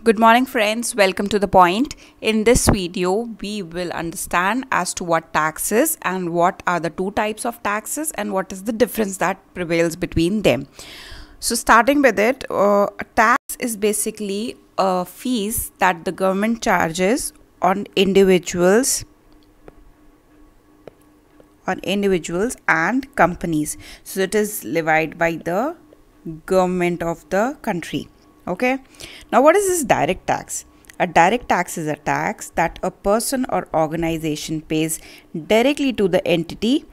Good morning friends, welcome to the point. In this video, we will understand as to what tax is and what are the two types of taxes and what is the difference that prevails between them. So starting with it, a tax is basically a fees that the government charges on individuals and companies. So it is levied by the government of the country. Okay, now what is this direct tax? A direct tax is a tax that a person or organization pays directly to the entity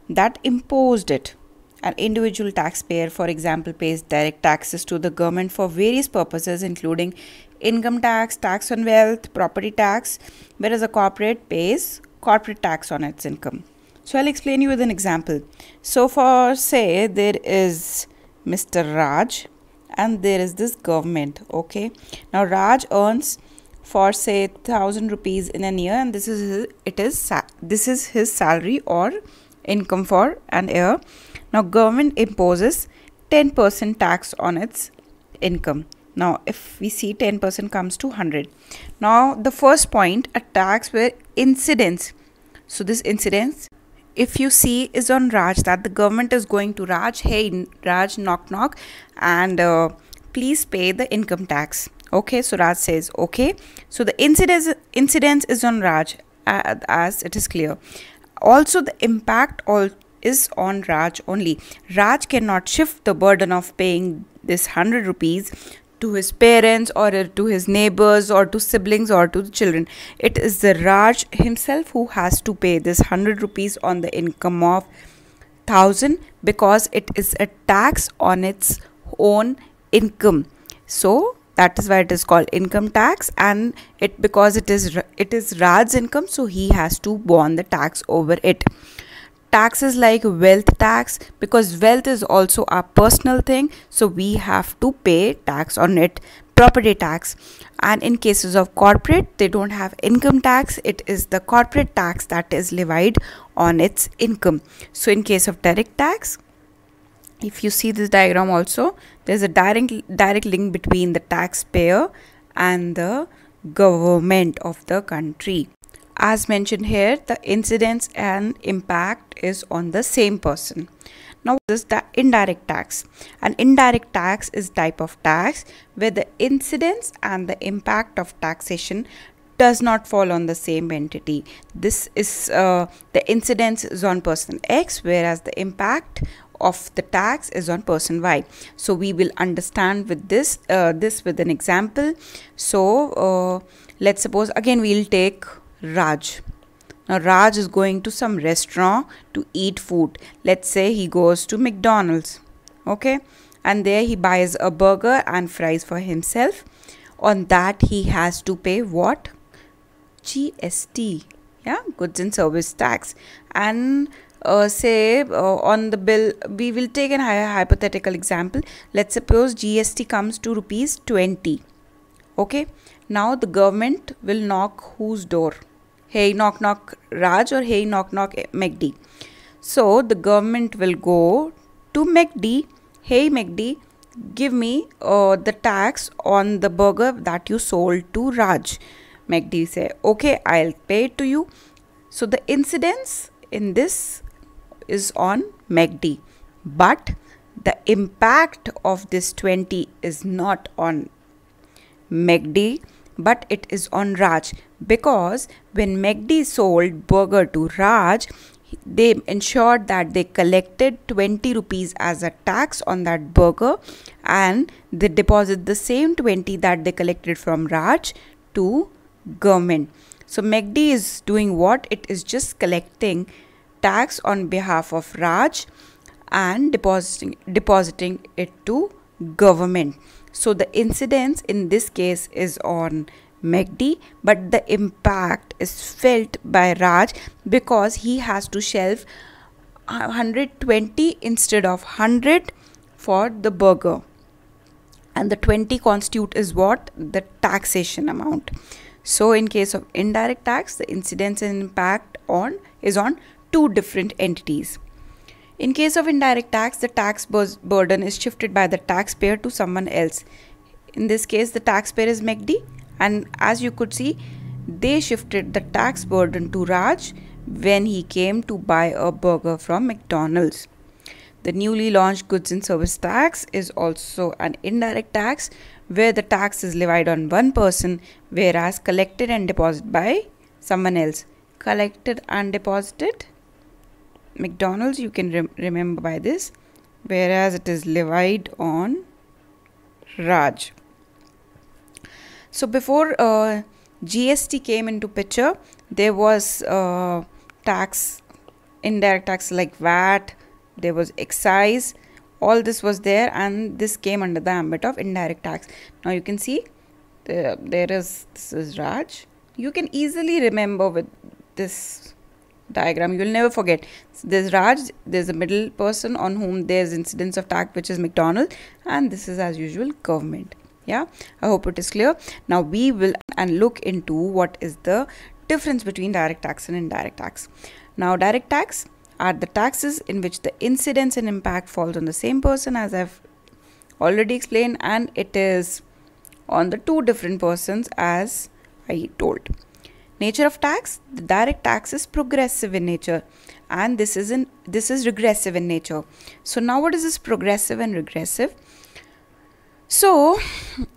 that imposed it. An individual taxpayer, for example, pays direct taxes to the government for various purposes, including income tax, tax on wealth, property tax, whereas a corporate pays corporate tax on its income. So I'll explain you with an example. So for say there is Mr. Raj and there is this government. Okay, now Raj earns for say 1,000 rupees in a year, and this is his salary or income for an year. Now government imposes 10% tax on its income. Now if we see 10% comes to 100. Now the first point, a tax where incidence, so this incidence if you see is on Raj, that the government is going to Raj, hey Raj, knock knock, and please pay the income tax. Okay, so Raj says okay, so the incidence is on Raj, as it is clear. Also the impact is on Raj only. Raj cannot shift the burden of paying this 100 rupees to his parents or to his neighbors or to siblings or to the children. It is the Raj himself who has to pay this 100 rupees on the income of 1,000, because it is a tax on its own income. So that is why it is called income tax, and because it is Raj's income, so he has to borne the tax over it. Taxes like wealth tax, because wealth is also a personal thing, so we have to pay tax on it. Property tax, and in cases of corporate, they don't have income tax, it is the corporate tax that is levied on its income. So in case of direct tax, if you see this diagram also, there's a direct link between the taxpayer and the government of the country. As mentioned here, the incidence and impact is on the same person. Now this is the indirect tax. An indirect tax is type of tax where the incidence and the impact of taxation does not fall on the same entity. This is the incidence is on person X, whereas the impact of the tax is on person Y. So we will understand with this with an example. So let's suppose again we'll take Raj. Now Raj is going to some restaurant to eat food. Let's say he goes to McDonald's. Okay, and there he buys a burger and fries for himself. On that he has to pay what? GST, yeah, goods and service tax. And say on the bill, we will take an hypothetical example. Let's suppose GST comes to rupees 20. Okay, now the government will knock whose door? Hey knock knock Raj, or hey knock knock McD. So the government will go to McD. Hey McD, give me the tax on the burger that you sold to Raj. McD say okay, I'll pay it to you. So the incidence in this is on McD, but the impact of this 20 is not on McD, but it is on Raj, because when McD sold burger to Raj, they ensured that they collected 20 rupees as a tax on that burger, and they deposit the same 20 that they collected from Raj to government. So McD is doing what? It is just collecting tax on behalf of Raj and depositing it to government. So the incidence in this case is on McD, but the impact is felt by Raj because he has to shelve 120 instead of 100 for the burger, and the 20 constitute is what? The taxation amount. So in case of indirect tax, the incidence and impact is on two different entities. In case of indirect tax, the tax burden is shifted by the taxpayer to someone else. in this case the taxpayer is MACD, and as you could see, they shifted the tax burden to Raj when he came to buy a burger from McDonald's. The newly launched goods and service tax is also an indirect tax where the tax is levied on one person, whereas collected and deposited by someone else. Collected and deposited, McDonald's, you can remember by this, whereas it is levied on Raj. So before GST came into picture, there was indirect tax like VAT, there was excise, all this was there, and this came under the ambit of indirect tax. Now you can see this is Raj. You can easily remember with this diagram, you will never forget. There's Raj, there's a middle person on whom there's incidence of tax, which is McDonald's, and this is as usual government. Yeah, I hope it is clear. Now we will look into what is the difference between direct tax and indirect tax. Now direct tax are the taxes in which the incidence and impact falls on the same person, as I've already explained, and it is on the two different persons as I told. Nature of tax: the direct tax is progressive in nature, and this is regressive in nature. So now what is this progressive and regressive? So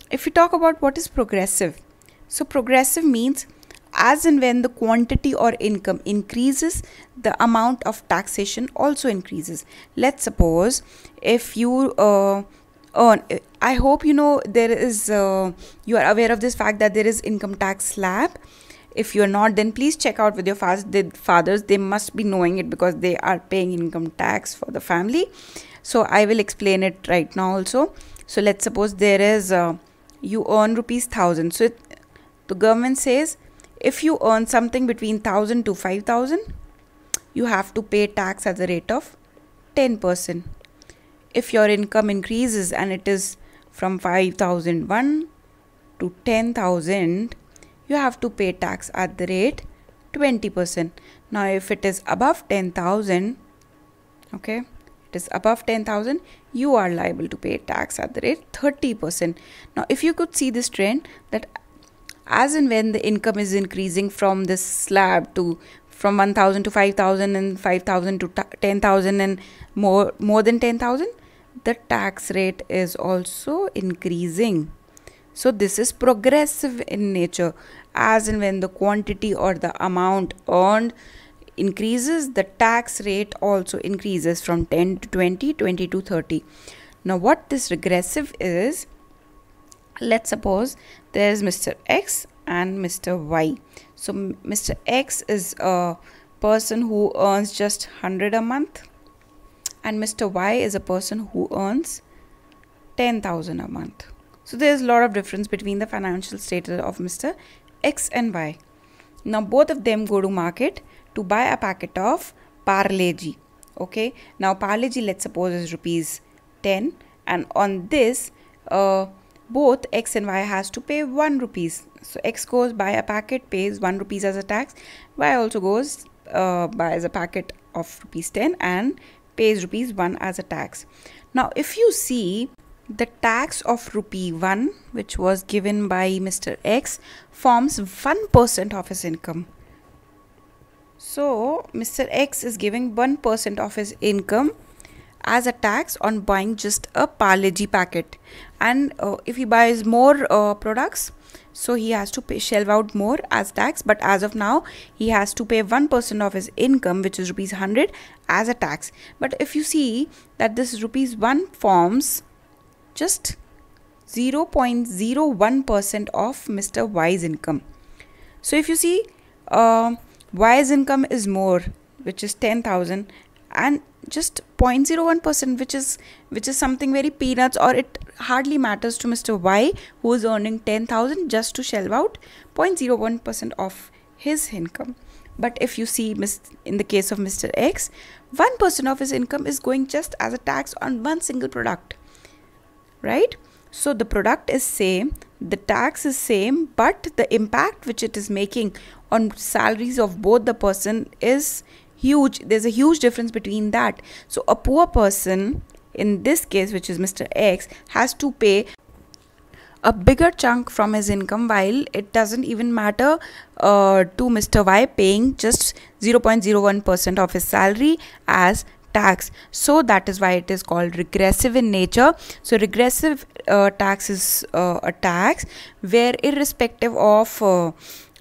if we talk about what is progressive, so progressive means as and when the quantity or income increases, the amount of taxation also increases. Let's suppose if you earn, I hope you know there is, you are aware of this fact that there is income tax slab. If you are not, then please check out with your fathers. They must be knowing it because they are paying income tax for the family. So I will explain it right now also. So let's suppose there is, you earn ₹1,000. So the government says if you earn something between 1,000 to 5,000, you have to pay tax at the rate of 10%. If your income increases and it is from 5,001 to 10,000, you have to pay tax at the rate 20%. Now if it is above 10,000, okay, it is above 10,000, you are liable to pay tax at the rate 30%. Now if you could see this trend, that as and when the income is increasing from this slab to from 1,000 to 5,000 and 5,000 to 10,000 and more than 10,000, the tax rate is also increasing. So this is progressive in nature. As and when the quantity or the amount earned increases, the tax rate also increases from 10 to 20, 20 to 30. Now what this regressive is, let's suppose there is Mr. X and Mr. Y. So Mr. X is a person who earns just 100 a month, and Mr. Y is a person who earns 10,000 a month. So there is a lot of difference between the financial status of Mr. X and Y. Now both of them go to market to buy a packet of Parle-G. Okay, now Parle-G, let's suppose, is ₹10, and on this both X and Y has to pay ₹1. So X goes buy a packet, pays ₹1 as a tax. Y also goes buys a packet of ₹10 and pays ₹1 as a tax. Now if you see, the tax of ₹1 which was given by Mr. X forms 1% of his income. So Mr. X is giving 1% of his income as a tax on buying just a Parle-G packet, and if he buys more products, so he has to shell out more as tax, but as of now he has to pay 1% of his income, which is ₹100, as a tax. But if you see that this ₹1 forms just 0.01% of Mr. Y's income. So if you see, Y's income is more, which is 10,000, and just 0.01%, which is something very peanuts, or it hardly matters to Mr. Y, who is earning 10,000, just to shell out 0.01% of his income. But if you see, in the case of Mr. X, 1% of his income is going just as a tax on one single product, right? So the product is same, the tax is same, but the impact which it is making on salaries of both the person is huge. There's a huge difference between that. So a poor person, in this case, which is Mr. X, has to pay a bigger chunk from his income, while it doesn't even matter to Mr. Y paying just 0.01% of his salary as tax. So that is why it is called regressive in nature. So regressive tax is a tax where, irrespective of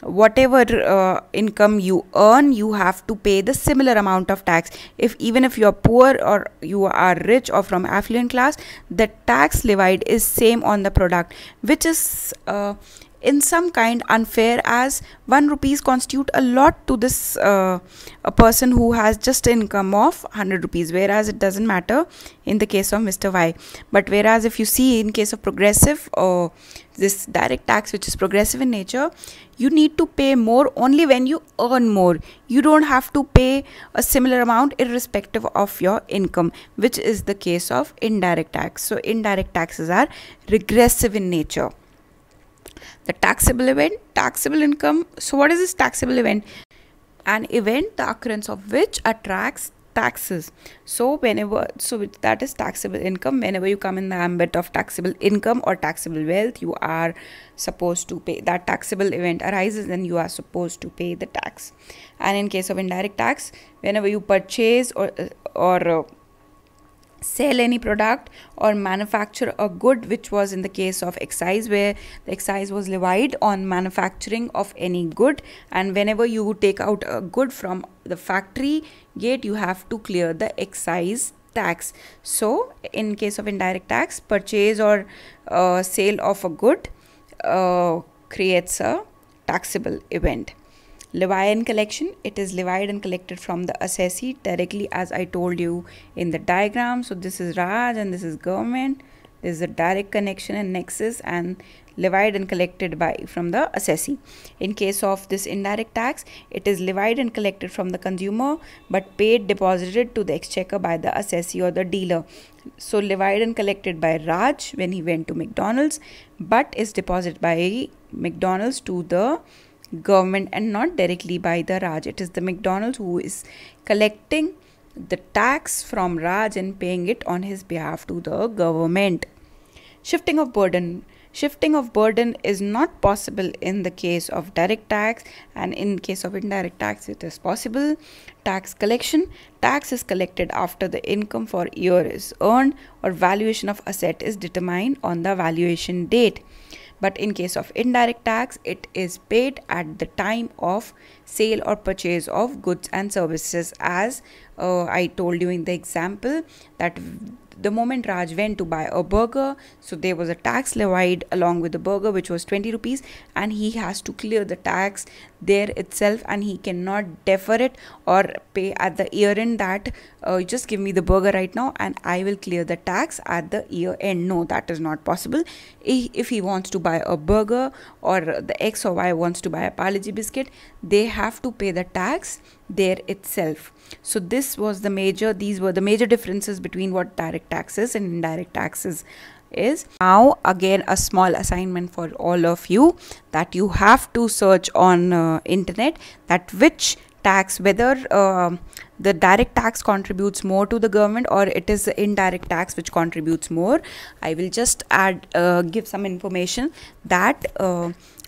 whatever income you earn, you have to pay the similar amount of tax. Even if you are poor or you are rich or from affluent class, the tax levied is same on the product, which is in some kind unfair, as 1 rupees constitute a lot to this a person who has just an income of 100 rupees, whereas it doesn't matter in the case of Mr. Y. But whereas if you see in case of progressive or this direct tax, which is progressive in nature, you need to pay more only when you earn more. You don't have to pay a similar amount irrespective of your income, which is the case of indirect tax. So indirect taxes are regressive in nature. The taxable event, taxable income. So what is this taxable event? An event the occurrence of which attracts taxes. So that is taxable income. Whenever you come in the ambit of taxable income or taxable wealth, you are supposed to pay. That taxable event arises, then you are supposed to pay the tax. And in case of indirect tax, whenever you purchase or sell any product or manufacture a good, which was in the case of excise, where the excise was levied on manufacturing of any good, and whenever you take out a good from the factory gate, you have to clear the excise tax. So in case of indirect tax, purchase or sale of a good creates a taxable event. Levy and collection, it is levied and collected from the assessee directly, as I told you in the diagram. So this is Raj and this is government. This is a direct connection and nexus, and levied and collected from the assessee. In case of this indirect tax, it is levied and collected from the consumer but paid deposited to the exchequer by the assessee or the dealer. So levied and collected by Raj when he went to McDonald's, but is deposited by McDonald's to the government and not directly by the Raj. It is the McDonald's who is collecting the tax from Raj and paying it on his behalf to the government. Shifting of burden. Shifting of burden is not possible in the case of direct tax, and in case of indirect tax it is possible. Tax collection. Tax is collected after the income for year is earned or valuation of asset is determined on the valuation date. But in case of indirect tax, it is paid at the time of sale or purchase of goods and services, as I told you in the example that the moment Raj went to buy a burger, so there was a tax levied along with the burger, which was 20 rupees, and he has to clear the tax there itself, and he cannot defer it or pay at the year end that just give me the burger right now and I will clear the tax at the year end. No, that is not possible. If he wants to buy a burger, or the X or Y wants to buy a Parle-G biscuit, they have to pay the tax there itself. So these were the major differences between what direct taxes and indirect taxes is. Now again, a small assignment for all of you, that you have to search on internet that which tax, whether the direct tax contributes more to the government or it is the indirect tax which contributes more. I will just give some information that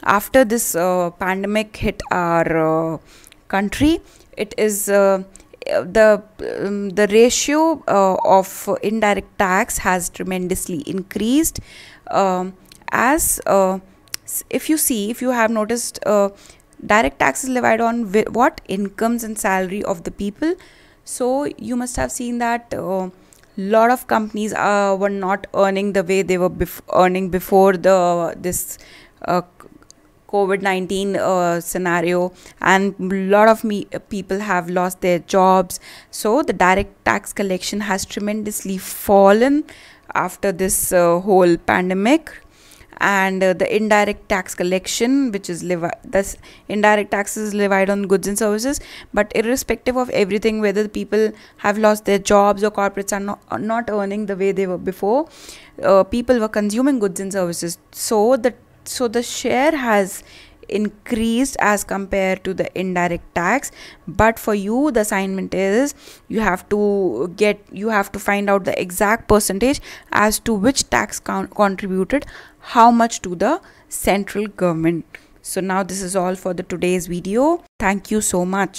after this pandemic hit our country, it is the ratio of indirect tax has tremendously increased, as if you have noticed, direct tax is levied on what incomes and salary of the people. So you must have seen that lot of companies were not earning the way they were earning before this COVID-19 scenario, and a lot of people have lost their jobs. So the direct tax collection has tremendously fallen after this whole pandemic. And the indirect tax collection, which is this indirect tax is levied on goods and services, but irrespective of everything, whether the people have lost their jobs or corporates are not earning the way they were before, people were consuming goods and services. So the share has increased as compared to the indirect tax. But for you, the assignment is you have to find out the exact percentage as to which tax contributed how much to the central government. So now this is all for the today's video. Thank you so much.